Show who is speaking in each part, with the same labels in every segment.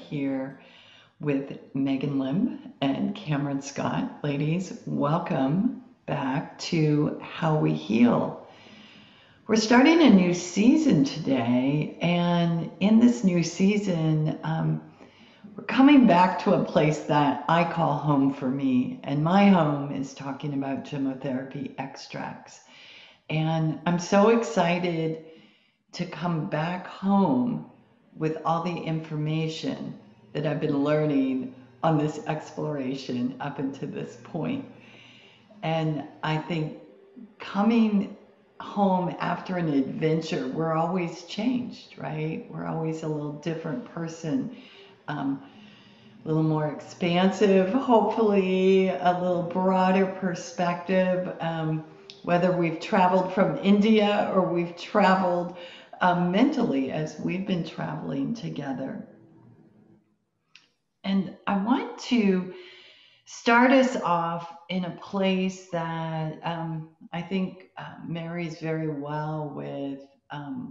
Speaker 1: here with Megan Lim and Cameron Scott. Ladies, welcome back to How We Heal. We're starting a new season today, and in this new season, we're coming back to a place that I call home for me. And my home is talking about gemmotherapy extracts. And I'm so excited to come back home with all the information that I've been learning on this exploration up until this point. And I think coming home after an adventure, we're always changed, right? We're always a little different person, a little more expansive, hopefully, a little broader perspective. Whether we've traveled from India or we've traveled mentally as we've been traveling together. And I want to start us off in a place that I think marries very well with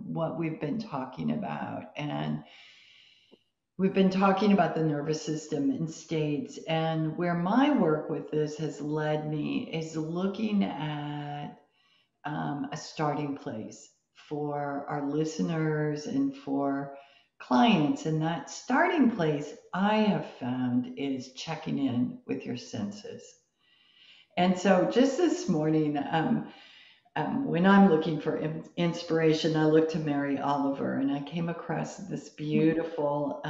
Speaker 1: what we've been talking about. And we've been talking about the nervous system and states. And where my work with this has led me is looking at a starting place for our listeners and for clients. And that starting place I have found is checking in with your senses. And so just this morning, when I'm looking for inspiration, I look to Mary Oliver, and I came across this beautiful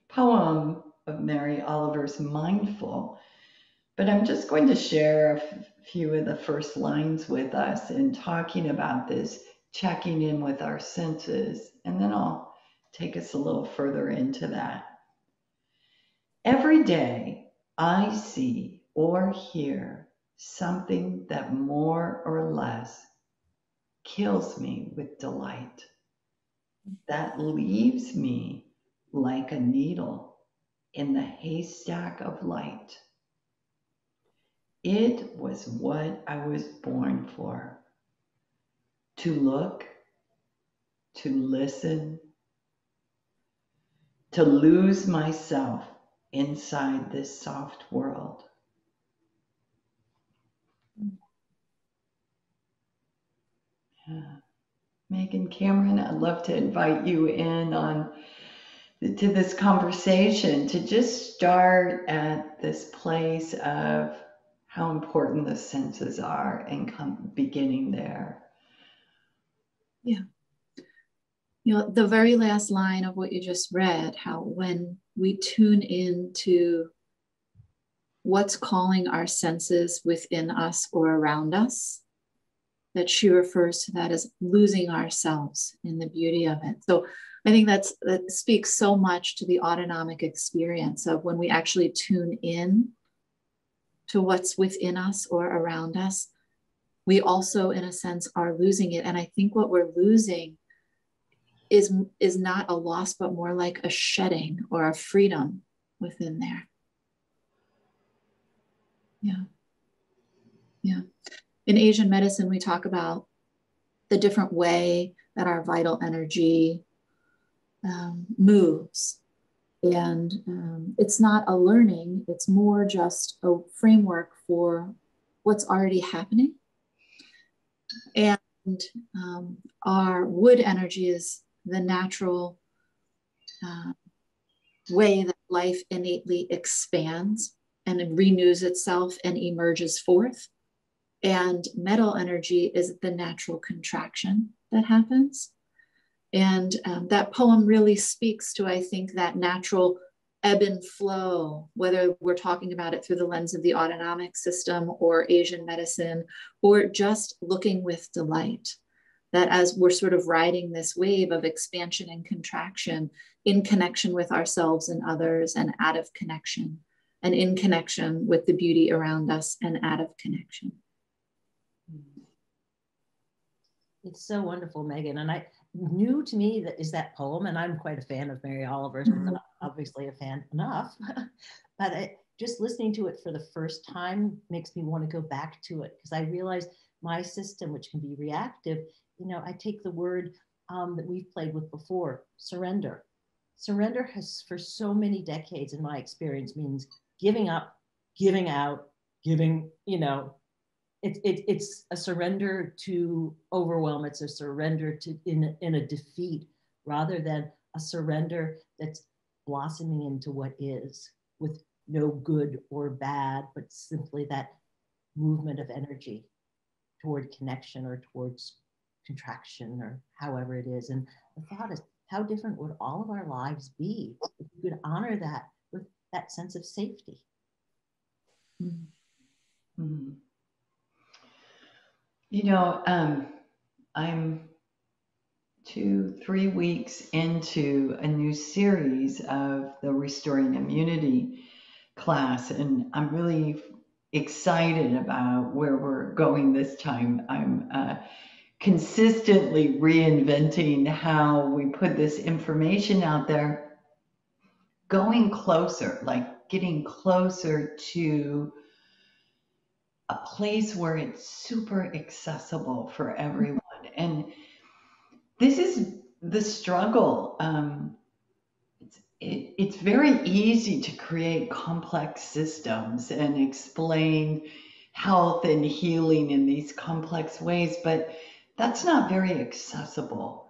Speaker 1: poem of Mary Oliver's, Mindful. But I'm just going to share a few of the first lines with us in talking about this, checking in with our senses, and then I'll take us a little further into that. Every day I see or hear something that more or less kills me with delight, that leaves me like a needle in the haystack of light. It was what I was born for, to look, to listen, to lose myself inside this soft world. Yeah. Megan, Cameron, I'd love to invite you in on to this conversation to just start at this place of how important the senses are and beginning there.
Speaker 2: Yeah. The very last line of what you just read, how when we tune into what's calling our senses within us or around us, that she refers to that as losing ourselves in the beauty of it. So I think that speaks so much to the autonomic experience of when we actually tune in to what's within us or around us, we also, in a sense, are losing it. And I think what we're losing is not a loss, but more like a shedding or a freedom within there. Yeah. Yeah. In Asian medicine, we talk about the different way that our vital energy moves. And it's not a learning, it's more just a framework for what's already happening. And our wood energy is the natural way that life innately expands and it renews itself and emerges forth. And metal energy is the natural contraction that happens. And that poem really speaks to, I think, that natural ebb and flow, whether we're talking about it through the lens of the autonomic system or Asian medicine, or just looking with delight, that as we're sort of riding this wave of expansion and contraction in connection with ourselves and others and out of connection, and in connection with the beauty around us and out of connection.
Speaker 3: It's so wonderful, Megan. And new to me that poem, and I'm quite a fan of Mary Oliver's, but not obviously a fan enough. But just listening to it for the first time makes me want to go back to it, because I realize my system, which can be reactive, I take the word that we've played with before, surrender. surrender has, for so many decades, in my experience, means giving up, giving out, giving, it's a surrender to overwhelm. It's a surrender to in a defeat, rather than a surrender that's blossoming into what is, with no good or bad, but simply that movement of energy toward connection or towards contraction, or however it is. And the thought is, how different would all of our lives be if we could honor that with that sense of safety?
Speaker 1: Mm-hmm. I'm 2-3 weeks into a new series of the Restoring Immunity class, and I'm really excited about where we're going this time. I'm consistently reinventing how we put this information out there, going closer, like getting closer to a place where it's super accessible for everyone. And this is the struggle. It's very easy to create complex systems and explain health and healing in these complex ways, but that's not very accessible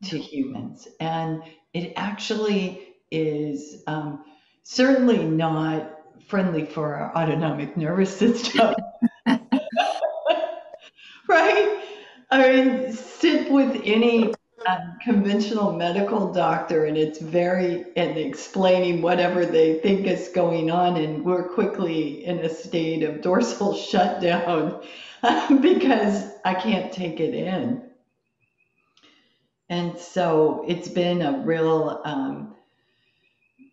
Speaker 1: to humans. And it actually is certainly not friendly for our autonomic nervous system. Right? I mean, sit with any conventional medical doctor, and and explaining whatever they think is going on, and we're quickly in a state of dorsal shutdown because I can't take it in. And so it's been a real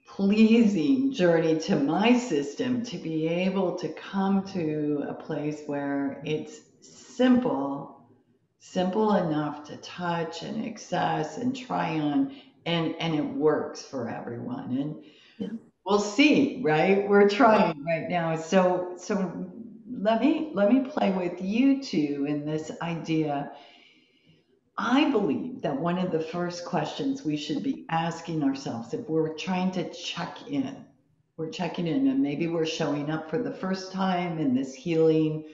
Speaker 1: pleasing journey to my system to be able to come to a place where it's simple enough to touch and access and try on, and it works for everyone. And
Speaker 2: Yeah.
Speaker 1: we'll see, right? We're trying right now. So let me play with you two in this idea. I believe that one of the first questions we should be asking ourselves, if we're trying to we're checking in, and maybe we're showing up for the first time, and this healing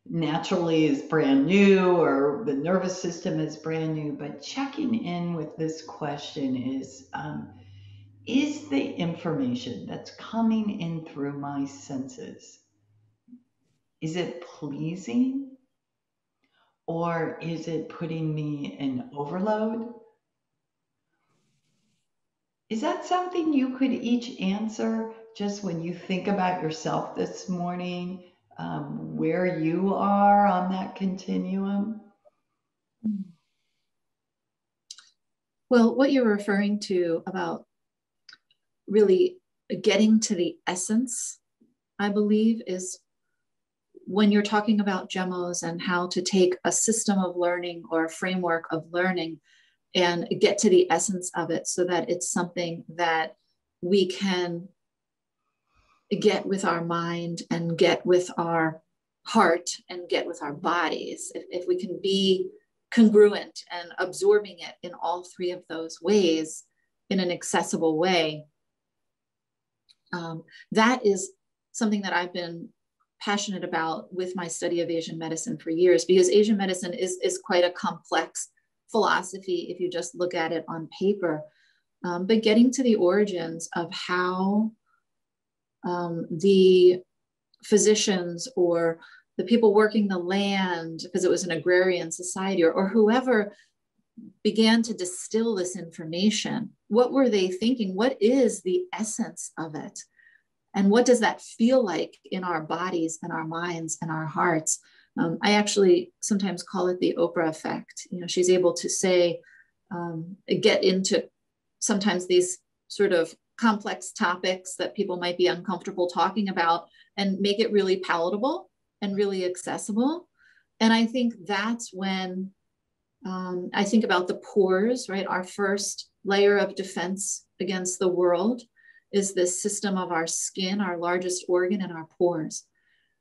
Speaker 1: naturally is brand new, or the nervous system is brand new, but checking in with this question is the information that's coming in through my senses, is it pleasing, or is it putting me in overload? Is that something you could each answer just when you think about yourself this morning, where you are on that continuum?
Speaker 2: Well, what you're referring to about really getting to the essence, I believe, is when you're talking about gemmos and how to take a system of learning or a framework of learning and get to the essence of it, so that it's something that we can get with our mind and get with our heart and get with our bodies. If we can be congruent and absorbing it in all three of those ways in an accessible way, that is something that I've been passionate about with my study of Asian medicine for years, because Asian medicine is quite a complex philosophy if you just look at it on paper. But getting to the origins of how the physicians or the people working the land, because it was an agrarian society, or whoever began to distill this information, what were they thinking? What is the essence of it? And what does that feel like in our bodies and our minds and our hearts? I actually sometimes call it the Oprah effect. You know, she's able to say, get into sometimes these sort of complex topics that people might be uncomfortable talking about, and make it really palatable and really accessible. And I think that's when I think about the pores, right? Our first layer of defense against the world is this system of our skin, our largest organ, and our pores.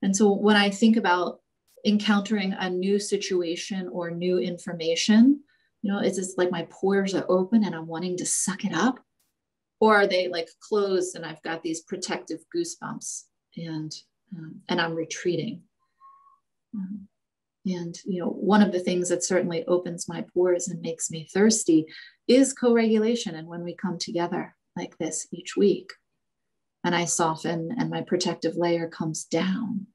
Speaker 2: And so when I think about encountering a new situation or new information, you know, it's just like my pores are open and I'm wanting to suck it up. or are they like closed and I've got these protective goosebumps and I'm retreating. And, you know, one of the things that certainly opens my pores and makes me thirsty is co-regulation. And when we come together like this each week, and I soften and my protective layer comes down,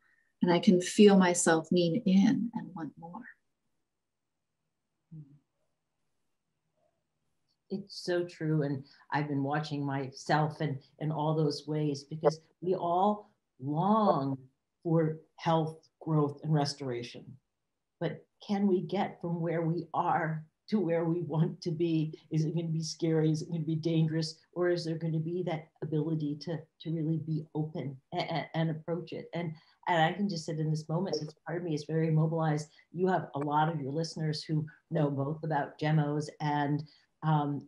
Speaker 2: and I can feel myself lean in and want more.
Speaker 3: It's so true. And I've been watching myself and in all those ways, because we all long for health, growth, and restoration. But can we get from where we are to where we want to be? Is it going to be scary? Is it going to be dangerous? Or is there going to be that ability to really be open and approach it? And I can just sit in this moment, because part of me is very mobilized. You have a lot of your listeners who know both about Gemmos and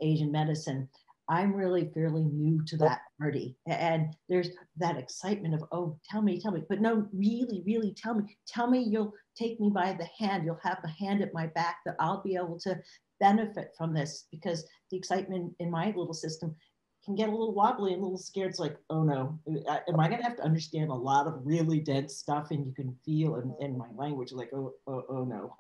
Speaker 3: Asian medicine. I'm really fairly new to that party. And there's that excitement of, oh, tell me. But no, really tell me you'll take me by the hand. You'll have a hand at my back, that I'll be able to benefit from this, because the excitement in my little system can get a little wobbly and a little scared. It's like, oh no, am I going to have to understand a lot of really dense stuff? And you can feel in my language, like, oh no.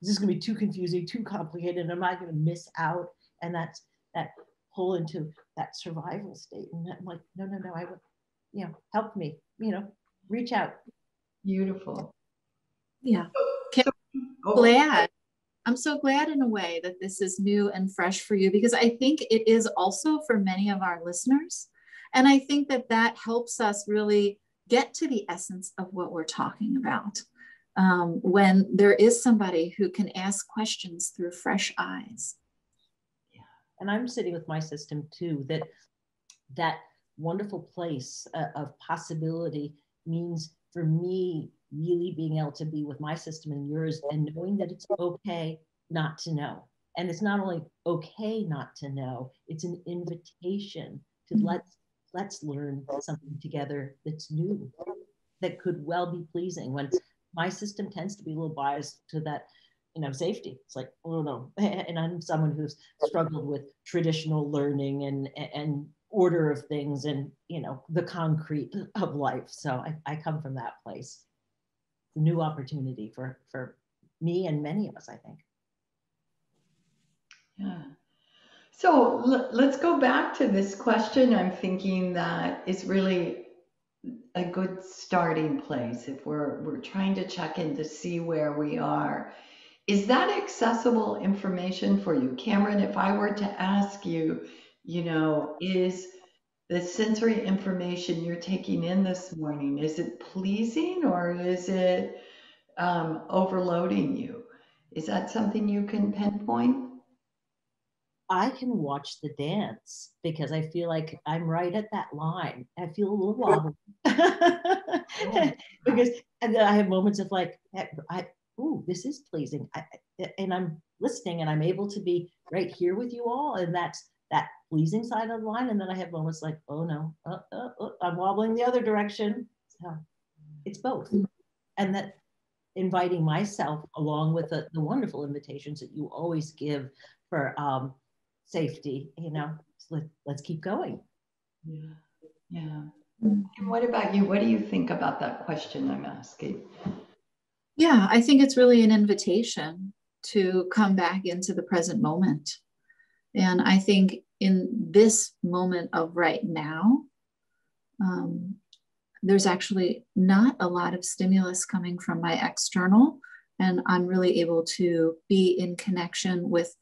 Speaker 3: This is going to be too confusing, too complicated. Am I going to miss out? And that's that pull into that survival state. And I'm like, no, I would, you know, help me, you know, reach out.
Speaker 1: Beautiful.
Speaker 2: Yeah. I'm so glad in a way that this is new and fresh for you, because I think it is also for many of our listeners. And I think that helps us really get to the essence of what we're talking about. When there is somebody who can ask questions through fresh eyes.
Speaker 3: And I'm sitting with my system too, that wonderful place of possibility means for me really being able to be with my system and yours, and knowing that it's okay not to know. And it's not only okay not to know, it's an invitation to let's learn something together that's new, that could well be pleasing. When my system tends to be a little biased to that, you know, safety. It's like, oh no. And I'm someone who's struggled with traditional learning and order of things, and, you know, the concrete of life. So I come from that place. New opportunity for me and many of us, I think.
Speaker 1: Yeah. So let's go back to this question. I'm thinking that is really a good starting place if we're trying to check in to see where we are. Is that accessible information for you, Cameron? If I were to ask you, you know, is the sensory information you're taking in this morning, is it pleasing or is it overloading you? Is that something you can pinpoint?
Speaker 3: I can watch the dance, because I feel like I'm right at that line. I feel a little wobbly. Because, and then I have moments of like, ooh, this is pleasing. And I'm listening, and I'm able to be right here with you all. And that's that pleasing side of the line. And then I have moments like, oh no, I'm wobbling the other direction. So it's both. And that inviting myself along with the wonderful invitations that you always give for safety, you know, let's keep going.
Speaker 1: Yeah. And what about you? What do you think about that question I'm asking?
Speaker 2: Yeah, I think it's really an invitation to come back into the present moment. And I think in this moment of right now, there's actually not a lot of stimulus coming from my external, and I'm really able to be in connection with,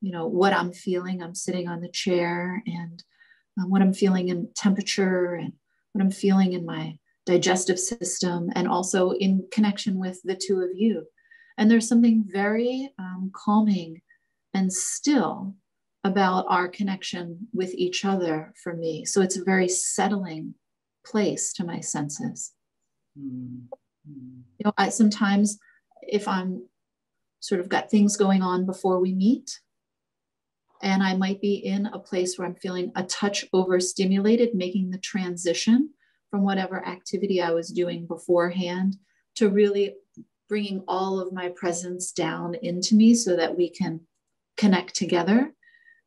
Speaker 2: you know, what I'm feeling. I'm sitting on the chair, and what I'm feeling in temperature, and what I'm feeling in my digestive system, and also in connection with the two of you. And there's something very calming and still about our connection with each other for me. So it's a very settling place to my senses. You know, I sometimes, if I'm sort of got things going on before we meet, and I might be in a place where I'm feeling a touch overstimulated, making the transition from whatever activity I was doing beforehand to really bringing all of my presence down into me so that we can connect together.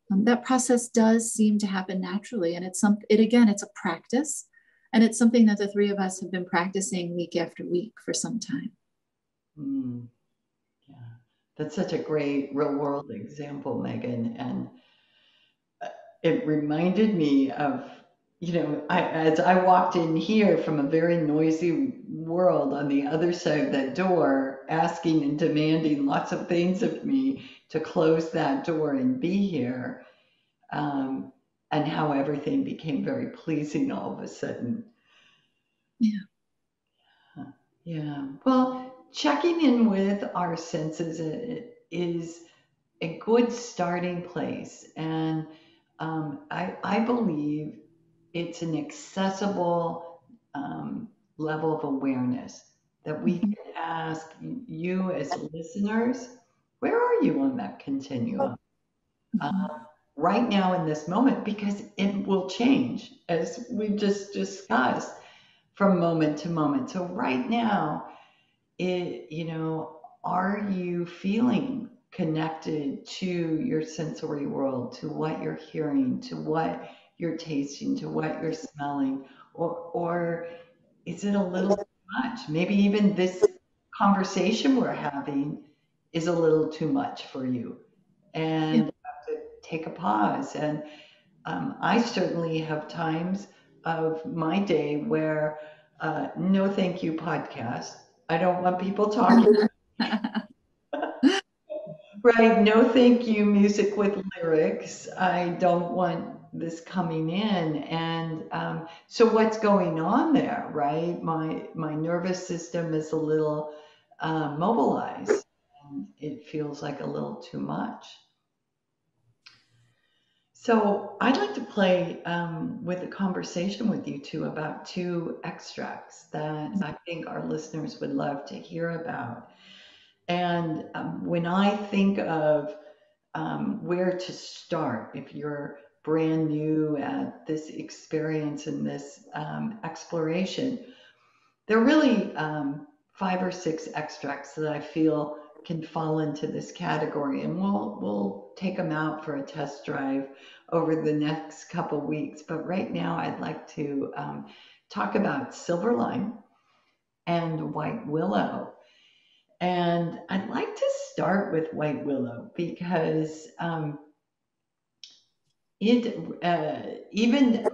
Speaker 2: that process does seem to happen naturally. And it's a practice. And it's something that the three of us have been practicing week after week for some time.
Speaker 1: Mm, yeah, that's such a great real world example, Megan. And it reminded me of, as I walked in here from a very noisy world on the other side of that door, asking and demanding lots of things of me to close that door and be here, um, and how everything became very pleasing all of a sudden.
Speaker 2: Yeah.
Speaker 1: Yeah. Well, checking in with our senses is a good starting place. And I believe it's an accessible level of awareness that we
Speaker 2: Mhm.
Speaker 1: can ask you as listeners, where are you on that continuum uh,
Speaker 2: Mhm.
Speaker 1: right now in this moment? Because it will change, as we've just discussed, from moment to moment. So right now, are you feeling connected to your sensory world, to what you're hearing, to what you're tasting, to what you're smelling, or is it a little too much? Maybe even this conversation we're having is a little too much for you,
Speaker 2: Yeah.
Speaker 1: and take a pause. And I certainly have times of my day where no thank you podcast. I don't want people talking. Right, no thank you music with lyrics. I don't want this coming in. And so what's going on there, right? My nervous system is a little mobilized. And it feels like a little too much. So I'd like to play with a conversation with you two about two extracts that I think our listeners would love to hear about. And when I think of where to start, if you're brand new at this experience and this exploration, there are really five or six extracts that I feel can fall into this category, and we'll take them out for a test drive over the next couple weeks. But right now, I'd like to talk about silver lime and white willow. And I'd like to start with white willow because even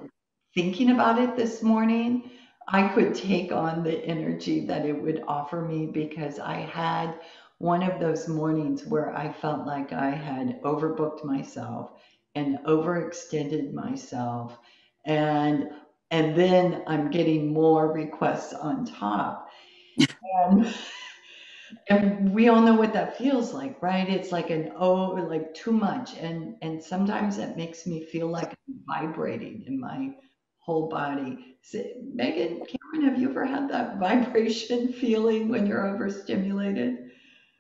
Speaker 1: thinking about it this morning, I could take on the energy that it would offer me because I had one of those mornings where I felt like I had overbooked myself and overextended myself, and then I'm getting more requests on top. And we all know what that feels like, right? It's like like too much, and sometimes that makes me feel like I'm vibrating in my whole body. So, Megan, Cameron, have you ever had that vibration feeling when you're overstimulated?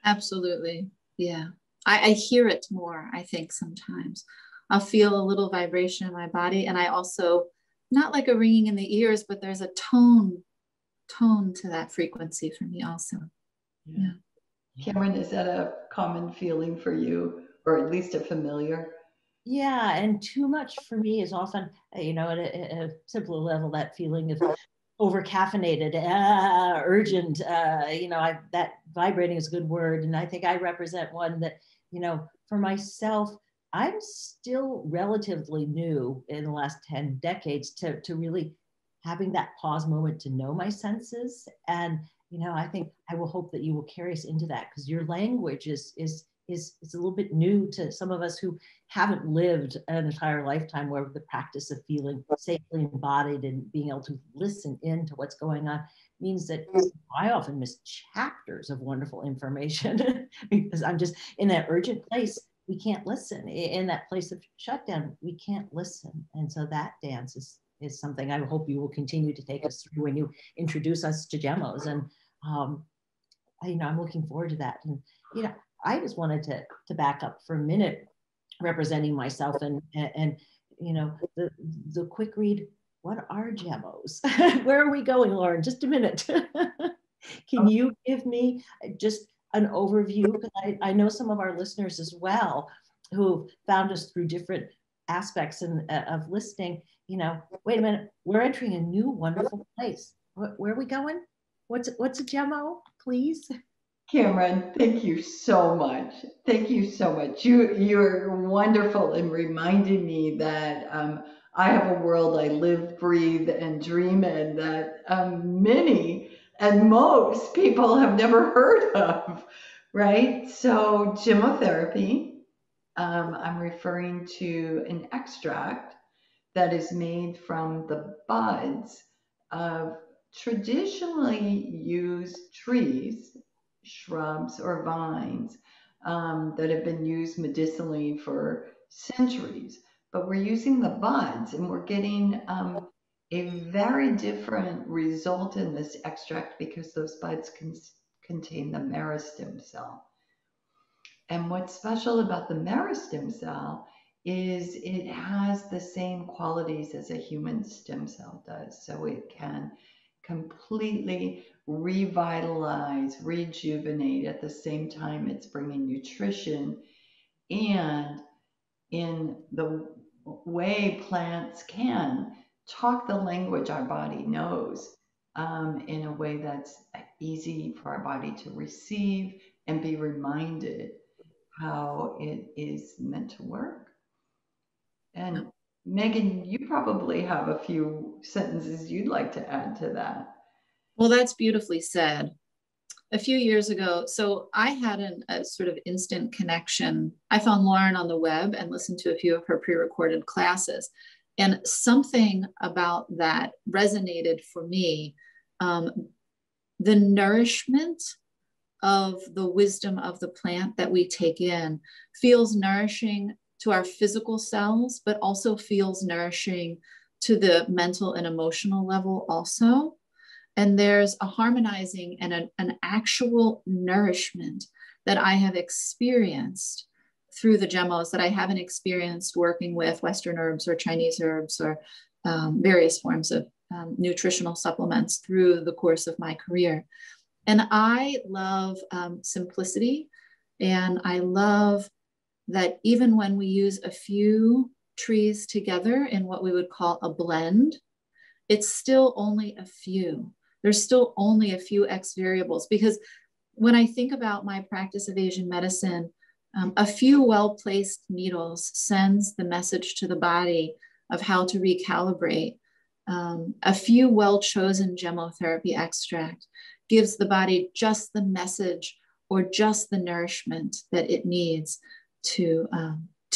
Speaker 2: Absolutely. Yeah. I hear it more, I think sometimes. I'll feel a little vibration in my body. And I also, not like a ringing in the ears, but there's a tone to that frequency for me also.
Speaker 1: Yeah.
Speaker 2: Yeah.
Speaker 1: Cameron, is that a common feeling for you, or at least a familiar?
Speaker 3: Yeah, and too much for me is often, at a simpler level, that feeling of over caffeinated, urgent. That vibrating is a good word, and I think I represent one that, for myself, I'm still relatively new in the last 10 decades to really having that pause moment to know my senses. And I think I will hope that you will carry us into that, because your language is a little bit new to some of us who haven't lived an entire lifetime where the practice of feeling safely embodied and being able to listen into what's going on means that I often miss chapters of wonderful information because I'm just in that urgent place. We can't listen. In that place of shutdown, we can't listen. And so that dance is something I hope you will continue to take us through when you introduce us to Gemmos. And I'm looking forward to that. And I just wanted to back up for a minute, representing myself and the quick read. What are Gemmos? Where are we going, Lauren? Just a minute. Can you give me just an overview? Because I know some of our listeners as well who found us through different aspects of listening, wait a minute, we're entering a new wonderful place. Where are we going? What's a Gemmo, please?
Speaker 1: Cameron, thank you so much. Thank you so much. You're wonderful in reminding me that I have a world I live, breathe, and dream in that many and most people have never heard of, right? So, gemmotherapy, I'm referring to an extract that is made from the buds of traditionally used trees, shrubs, or vines that have been used medicinally for centuries. But we're using the buds and we're getting a very different result in this extract because those buds contain the meristem cell. And what's special about the meristem cell is it has the same qualities as a human stem cell does. So it can completely revitalize, rejuvenate at the same time it's bringing nutrition and in the way plants can talk the language our body knows in a way that's easy for our body to receive and be reminded how it is meant to work. And Maegan, you probably have a few sentences you'd like to add to that.
Speaker 2: Well, that's beautifully said. A few years ago, so I had a sort of instant connection. I found Lauren on the web and listened to a few of her pre-recorded classes. And something about that resonated for me. The nourishment of the wisdom of the plant that we take in feels nourishing to our physical selves, but also feels nourishing to the mental and emotional level also. And there's a harmonizing and an actual nourishment that I have experienced through the gemmos that I haven't experienced working with Western herbs or Chinese herbs or various forms of nutritional supplements through the course of my career. And I love simplicity. And I love that even when we use a few trees together in what we would call a blend, it's still only a few. There's still only a few X variables, because when I think about my practice of Asian medicine, a few well-placed needles sends the message to the body of how to recalibrate. A few well-chosen gemmotherapy extract gives the body just the message or just the nourishment that it needs to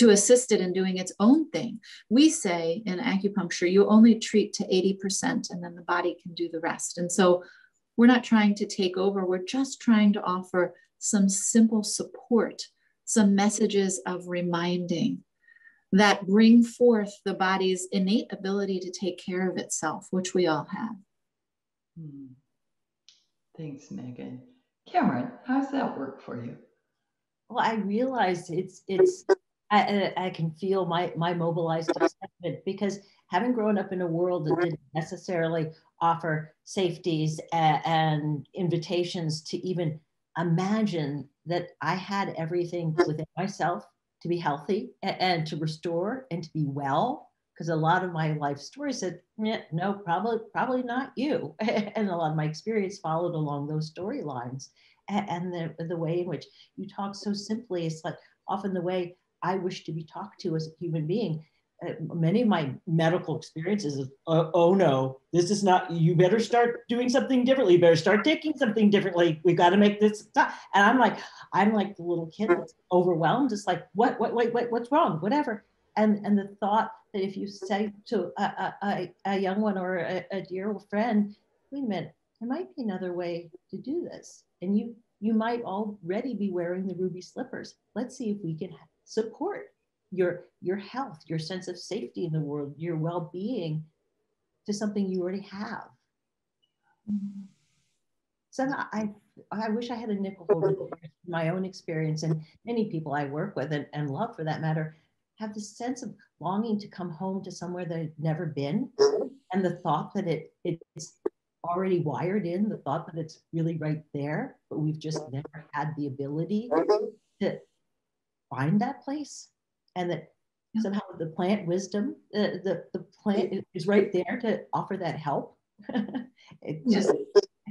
Speaker 2: assist it in doing its own thing. We say in acupuncture, you only treat to 80% and then the body can do the rest. And so we're not trying to take over, we're just trying to offer some simple support, some messages of reminding that bring forth the body's innate ability to take care of itself, which we all have.
Speaker 1: Thanks, Maegan. Cameron, how's that work for you?
Speaker 3: Well, I realized I can feel my mobilized excitement, because having grown up in a world that didn't necessarily offer safeties and invitations to even imagine that I had everything within myself to be healthy and to restore and to be well, because a lot of my life story said, no, probably not you. And a lot of my experience followed along those storylines. And the way in which you talk so simply is like often the way I wish to be talked to as a human being. Many of my medical experiences is, oh no, this is not, you better start doing something differently. You better start taking something differently. We've got to make this stop. And I'm like the little kid that's overwhelmed. It's like, what's wrong? Whatever. And the thought that if you say to a young one or a dear friend, wait a minute, there might be another way to do this. And you might already be wearing the ruby slippers. Let's see if we can support your health, your sense of safety in the world, your well-being to something you already have. So I wish I had a nickel for my own experience, and many people I work with and love for that matter have this sense of longing to come home to somewhere that they've never been, and the thought that it's already wired in, the thought that it's really right there, but we've just never had the ability to find that place. and that somehow the plant wisdom, the plant is right there to offer that help. It just,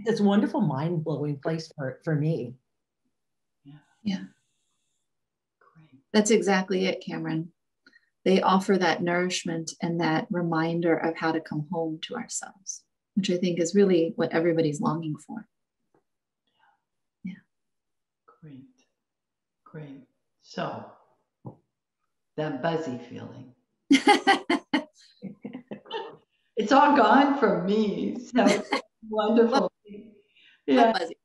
Speaker 3: it's a wonderful, mind-blowing place for me.
Speaker 2: Yeah. Great. That's exactly it, Cameron. They offer that nourishment and that reminder of how to come home to ourselves, which I think is really what everybody's longing for. Yeah.
Speaker 1: Great. Great. So, that buzzy feeling. It's all gone from me. So wonderful. Yeah.
Speaker 2: Buzzy.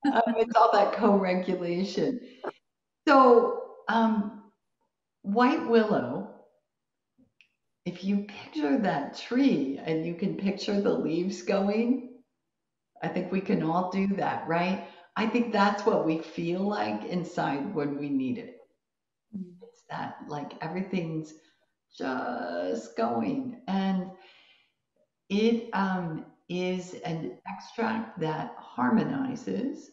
Speaker 1: It's all that co-regulation. So, white willow, if you picture that tree and you can picture the leaves going, I think we can all do that, right? I think that's what we feel like inside when we need it. It's that like everything's just going. And it is an extract that harmonizes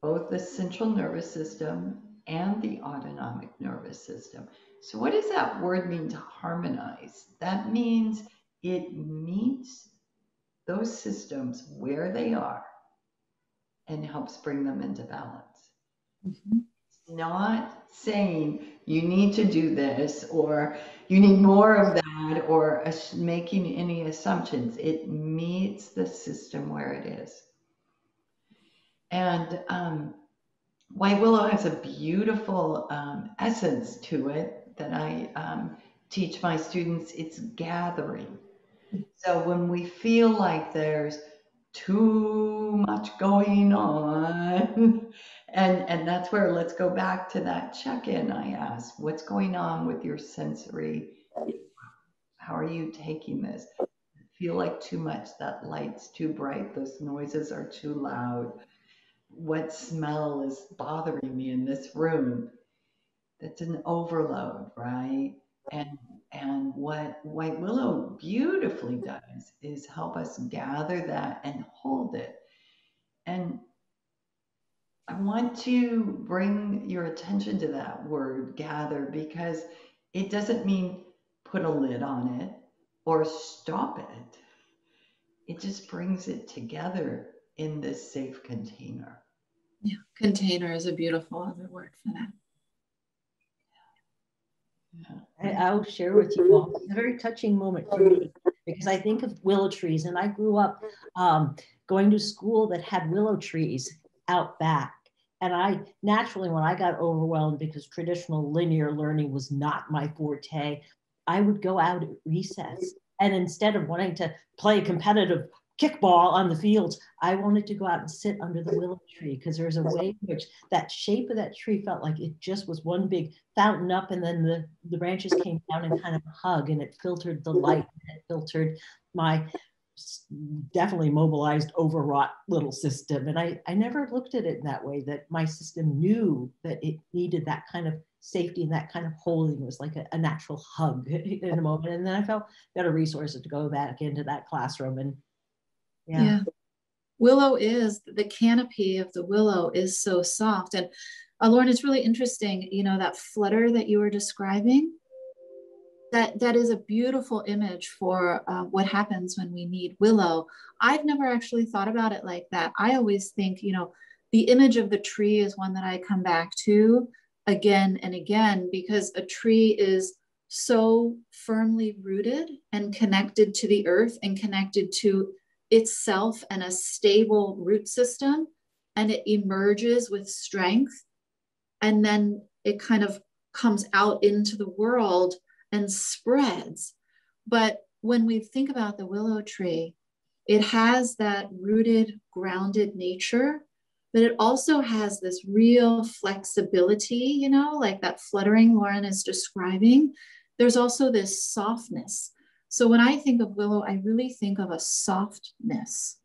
Speaker 1: both the central nervous system and the autonomic nervous system. So, what does that word mean, to harmonize? That means it meets those systems where they are and helps bring them into balance.
Speaker 2: Mm-hmm.
Speaker 1: It's not saying you need to do this or you need more of that or making any assumptions. It meets the system where it is. And white willow has a beautiful essence to it that I teach my students. It's gathering. So when we feel like there's too much going on, and that's where, let's go back to that check-in I asked. What's going on with your sensory? How are you taking this? Feel like too much, that light's too bright, those noises are too loud. What smell is bothering me in this room? That's an overload, right? And what white willow beautifully does is help us gather that and hold it. And I want to bring your attention to that word, gather, because it doesn't mean put a lid on it or stop it. It just brings it together in this safe container.
Speaker 2: Yeah, container is a beautiful other word for that.
Speaker 3: I'll share with you all. It's a very touching moment for me because I think of willow trees, and I grew up going to school that had willow trees out back. And I naturally, when I got overwhelmed because traditional linear learning was not my forte, I would go out at recess. And instead of wanting to play competitive kickball on the fields, I wanted to go out and sit under the willow tree because there's a way in which that shape of that tree felt like it just was one big fountain up, and then the branches came down and kind of hug, and it filtered the light, and it filtered my definitely mobilized, overwrought little system. And I never looked at it in that way, that my system knew that it needed that kind of safety and that kind of holding. It was like a natural hug in a moment. And then I felt better resources to go back into that classroom. And yeah.
Speaker 2: Willow is, the canopy of the willow is so soft. And Lauren, it's really interesting, you know, that flutter that you were describing, that is a beautiful image for what happens when we need willow. I've never actually thought about it like that. I always think, you know, the image of the tree is one that I come back to again and again, because a tree is so firmly rooted and connected to the earth and connected to itself and a stable root system, and it emerges with strength, and then it kind of comes out into the world and spreads. But when we think about the willow tree, it has that rooted, grounded nature, but it also has this real flexibility, you know, like that fluttering Lauren is describing. There's also this softness. So when I think of willow, I really think of a softness.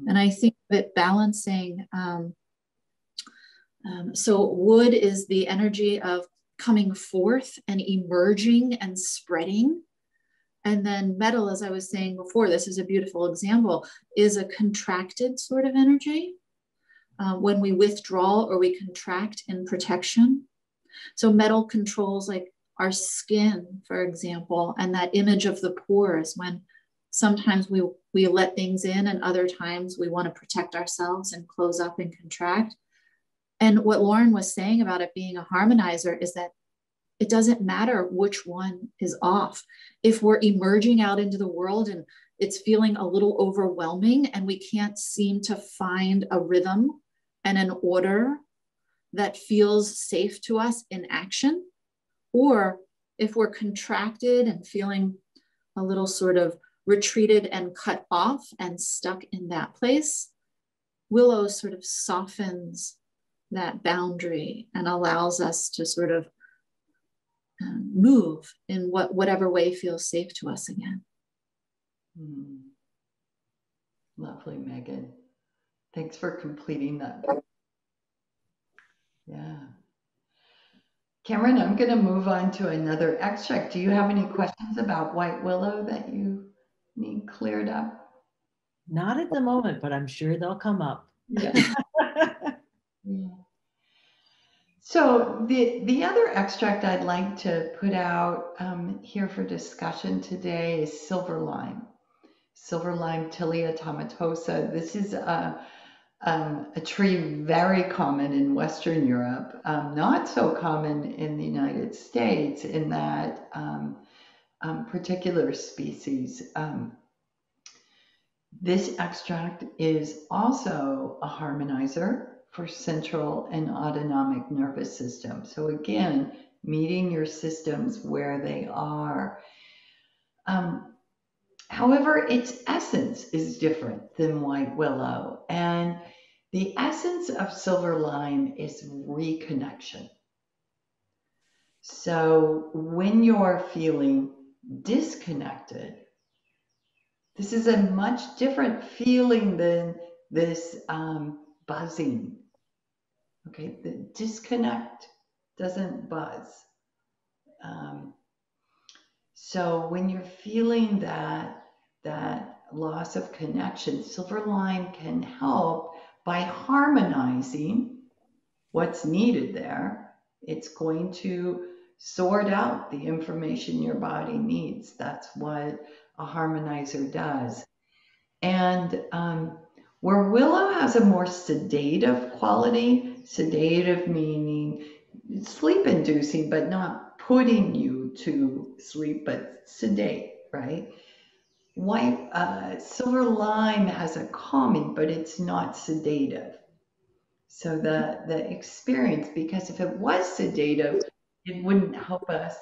Speaker 2: And I think that balancing, so wood is the energy of coming forth and emerging and spreading. And then metal, as I was saying before, this is a beautiful example, is a contracted sort of energy when we withdraw or we contract in protection. So metal controls like our skin, for example, and that image of the pores, when sometimes we let things in and other times we want to protect ourselves and close up and contract. And what Lauren was saying about it being a harmonizer is that it doesn't matter which one is off. If we're emerging out into the world and it's feeling a little overwhelming and we can't seem to find a rhythm and an order that feels safe to us in action, or if we're contracted and feeling a little sort of retreated and cut off and stuck in that place, Willow sort of softens that boundary and allows us to sort of move in whatever way feels safe to us again.
Speaker 1: Lovely, Maegan. Thanks for completing that. Yeah. Cameron, I'm going to move on to another extract. Do you have any questions about white willow that you need cleared up?
Speaker 3: Not at the moment, but I'm sure they'll come up.
Speaker 1: Yeah. Yeah. So the other extract I'd like to put out here for discussion today is silver lime. Silver lime, Tilia tomatosa. This is a tree very common in Western Europe, not so common in the United States in that particular species. This extract is also a harmonizer for central and autonomic nervous system. So again, meeting your systems where they are. However, its essence is different than white willow. And the essence of silver lime is reconnection. So when you're feeling disconnected, this is a much different feeling than this buzzing. Okay, the disconnect doesn't buzz. So when you're feeling that loss of connection, silver lime can help by harmonizing what's needed there. It's going to sort out the information your body needs. That's what a harmonizer does. And where willow has a more sedative quality, sedative meaning sleep inducing, but not putting you to sleep, but sedate, right? White silver lime has a calming, but it's not sedative. So the experience, because if it was sedative, it wouldn't help us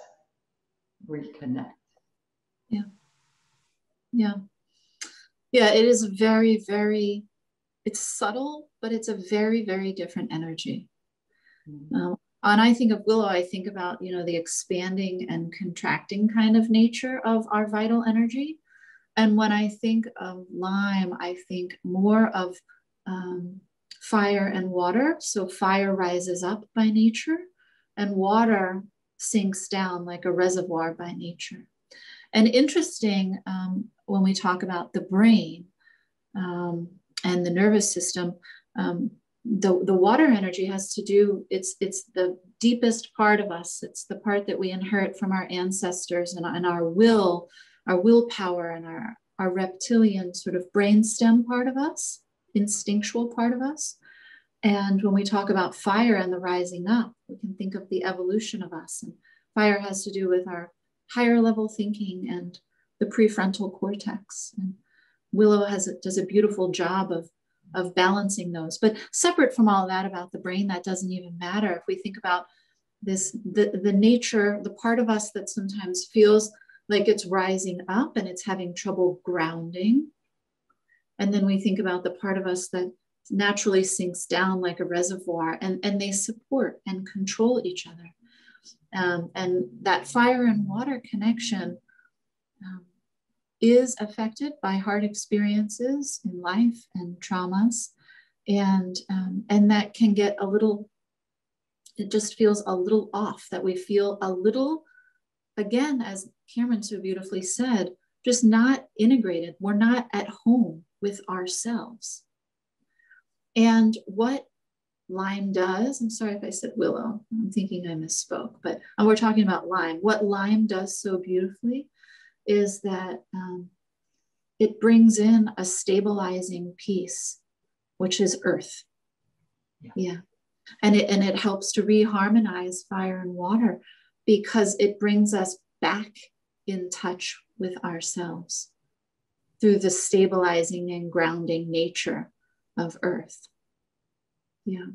Speaker 1: reconnect.
Speaker 2: Yeah. Yeah. Yeah, it is very, very, it's subtle, but it's a very, very different energy. And I think of willow, I think about, the expanding and contracting kind of nature of our vital energy. And when I think of lime, I think more of fire and water. So fire rises up by nature and water sinks down like a reservoir by nature. And interesting, when we talk about the brain and the nervous system, the water energy has to do, it's the deepest part of us. It's the part that we inherit from our ancestors and our willpower and our reptilian sort of brainstem part of us, instinctual part of us. And when we talk about fire and the rising up, we can think of the evolution of us. And fire has to do with our higher level thinking and the prefrontal cortex. And willow does a beautiful job of balancing those. But separate from all of that about the brain, that doesn't even matter. If we think about this, the nature, the part of us that sometimes feels like it's rising up and it's having trouble grounding. And then we think about the part of us that naturally sinks down like a reservoir, and they support and control each other. And that fire and water connection is affected by hard experiences in life and traumas. And that can get it just feels a little off, that we feel a little, again, as Cameron so beautifully said, just not integrated. We're not at home with ourselves. And what lime does, I'm sorry if I said willow, I'm thinking I misspoke, but and we're talking about lime. What lime does so beautifully is that it brings in a stabilizing piece, which is earth. Yeah. And it helps to reharmonize fire and water because it brings us back in touch with ourselves through the stabilizing and grounding nature of earth. Yeah.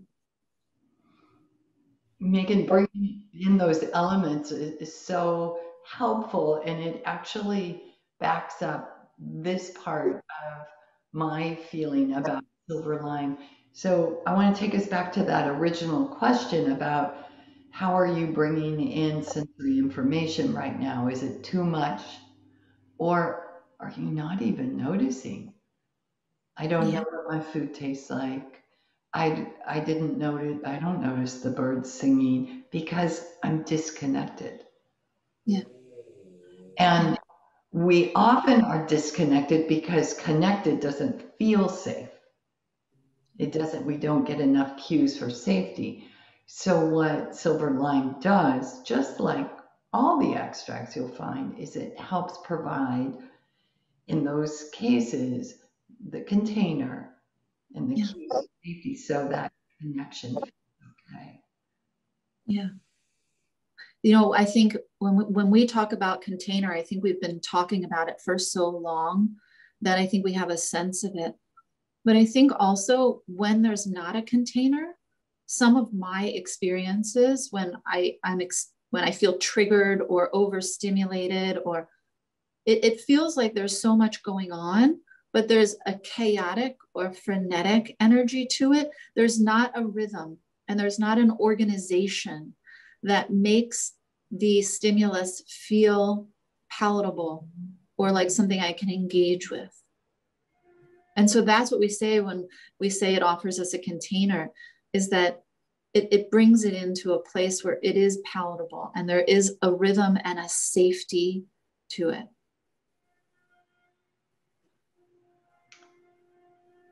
Speaker 1: Maegan, bringing in those elements is so helpful, and it actually backs up this part of my feeling about silver lime. So I want to take us back to that original question about how are you bringing in sensory information right now? Is it too much, or are you not even noticing? I don't know what my food tastes like. I didn't notice, I don't notice the birds singing because I'm disconnected.
Speaker 2: Yeah.
Speaker 1: And we often are disconnected because connected doesn't feel safe. It doesn't, we don't get enough cues for safety. So what silver lime does, just like all the extracts you'll find, is it helps provide, in those cases, the container and the key to safety so that connection feels okay.
Speaker 2: Yeah. You know, I think when we talk about container, I think we've been talking about it for so long that I think we have a sense of it. But I think also when there's not a container, some of my experiences when when I feel triggered or overstimulated, or it feels like there's so much going on, but there's a chaotic or frenetic energy to it. There's not a rhythm and there's not an organization that makes the stimulus feel palatable or like something I can engage with. And so that's what we say when we say it offers us a container, is that it brings it into a place where it is palatable and there is a rhythm and a safety to it.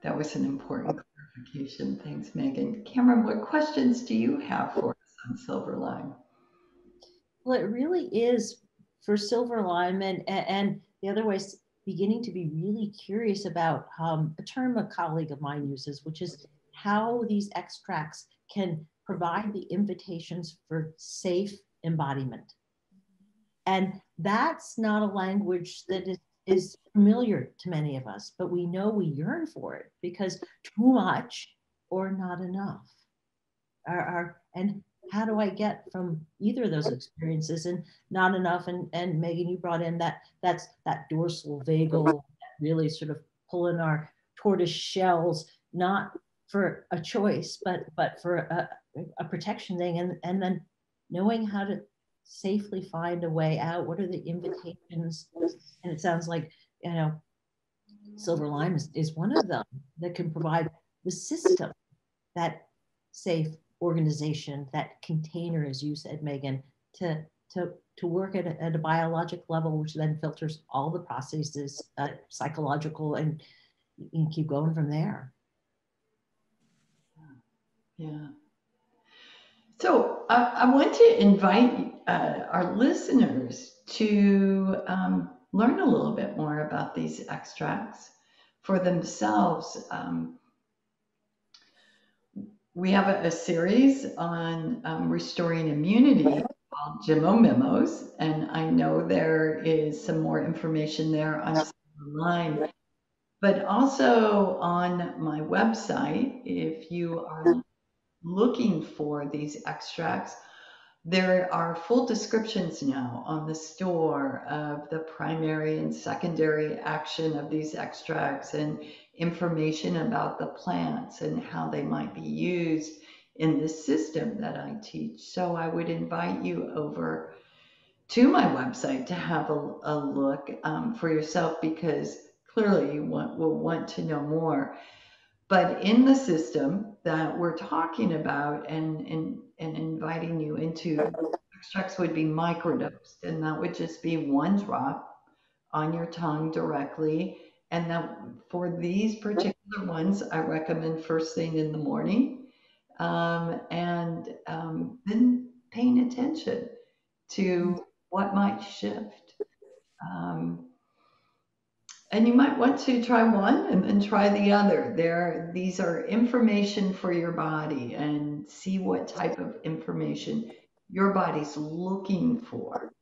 Speaker 1: That was an important clarification. Thanks, Maegan. Cameron, what questions do you have for us on silver lime?
Speaker 3: Well, it really is for silver lime, and the other way is beginning to be really curious about a term a colleague of mine uses, which is how these extracts can provide the invitations for safe embodiment. And that's not a language that is familiar to many of us, but we know we yearn for it because too much or not enough and how do I get from either of those experiences and not enough? And Maegan, you brought in that's that dorsal vagal, really sort of pulling our tortoise shells, not for a choice, but for a protection thing. And then knowing how to safely find a way out. What are the invitations? And it sounds like, silver lime is one of them that can provide the system, that safe organization, that container, as you said, Maegan, to work at a biologic level, which then filters all the processes, psychological, and you can keep going from there.
Speaker 1: Yeah. So I want to invite our listeners to learn a little bit more about these extracts for themselves. We have a series on restoring immunity called Gemmo Memos, and I know there is some more information there on online, but also on my website, if you are looking for these extracts, there are full descriptions now on the store of the primary and secondary action of these extracts and information about the plants and how they might be used in the system that I teach. So I would invite you over to my website to have a look for yourself, because clearly you will want to know more. But in the system that we're talking about and inviting you into, extracts would be microdosed, and that would just be one drop on your tongue directly. And that for these particular ones, I recommend first thing in the morning, and then paying attention. to what might shift. Um, and you might want to try one and then try the other. These are information for your body, and see what type of information your body's looking for,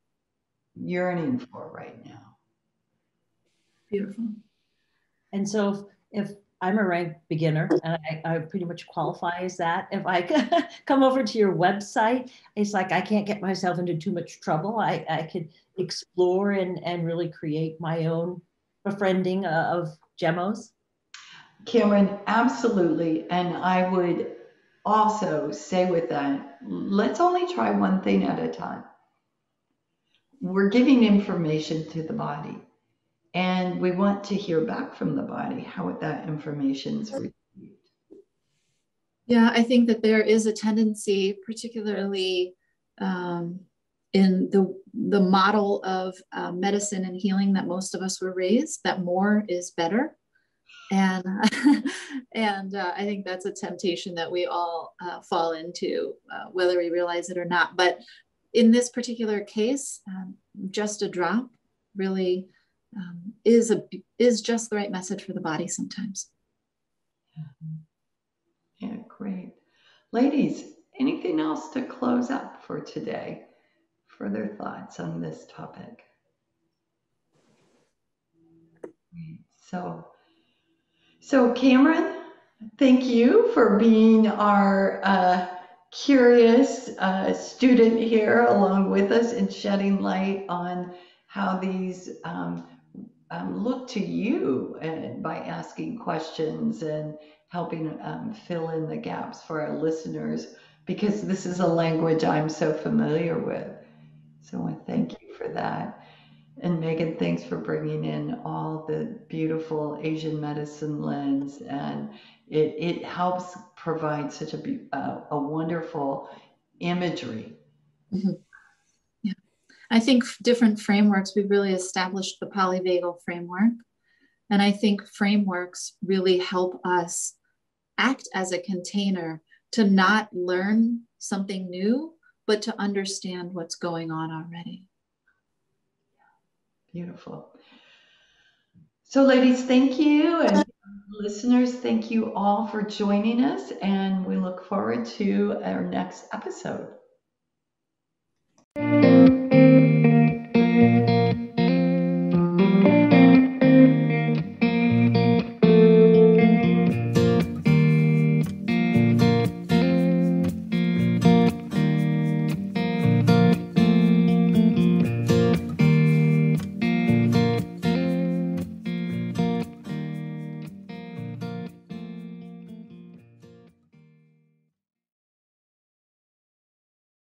Speaker 1: yearning for right now.
Speaker 2: Beautiful.
Speaker 3: And so if I'm a ranked beginner and I pretty much qualify as that, if I come over to your website, it's like I can't get myself into too much trouble. I could explore and really create my own befriending of gemmos.
Speaker 1: Cameron, absolutely. And I would also say with that, let's only try one thing at a time. We're giving information to the body, and we want to hear back from the body how that information is received.
Speaker 2: Yeah, I think that there is a tendency, particularly in the model of medicine and healing that most of us were raised, that more is better. And and I think that's a temptation that we all fall into, whether we realize it or not. But in this particular case, just a drop really is just the right message for the body sometimes.
Speaker 1: Yeah, great. Ladies, anything else to close up for today? Further thoughts on this topic? So Cameron, thank you for being our curious student here along with us and shedding light on how these look to you, and by asking questions and helping fill in the gaps for our listeners, because this is a language I'm so familiar with. So I thank you for that. And Maegan, thanks for bringing in all the beautiful Asian medicine lens, and it helps provide such a wonderful imagery.
Speaker 2: Mm-hmm. Yeah, I think different frameworks. We've really established the polyvagal framework, and I think frameworks really help us act as a container to not learn something new, but to understand what's going on already.
Speaker 1: Beautiful. So ladies, thank you. And listeners, thank you all for joining us. And we look forward to our next episode.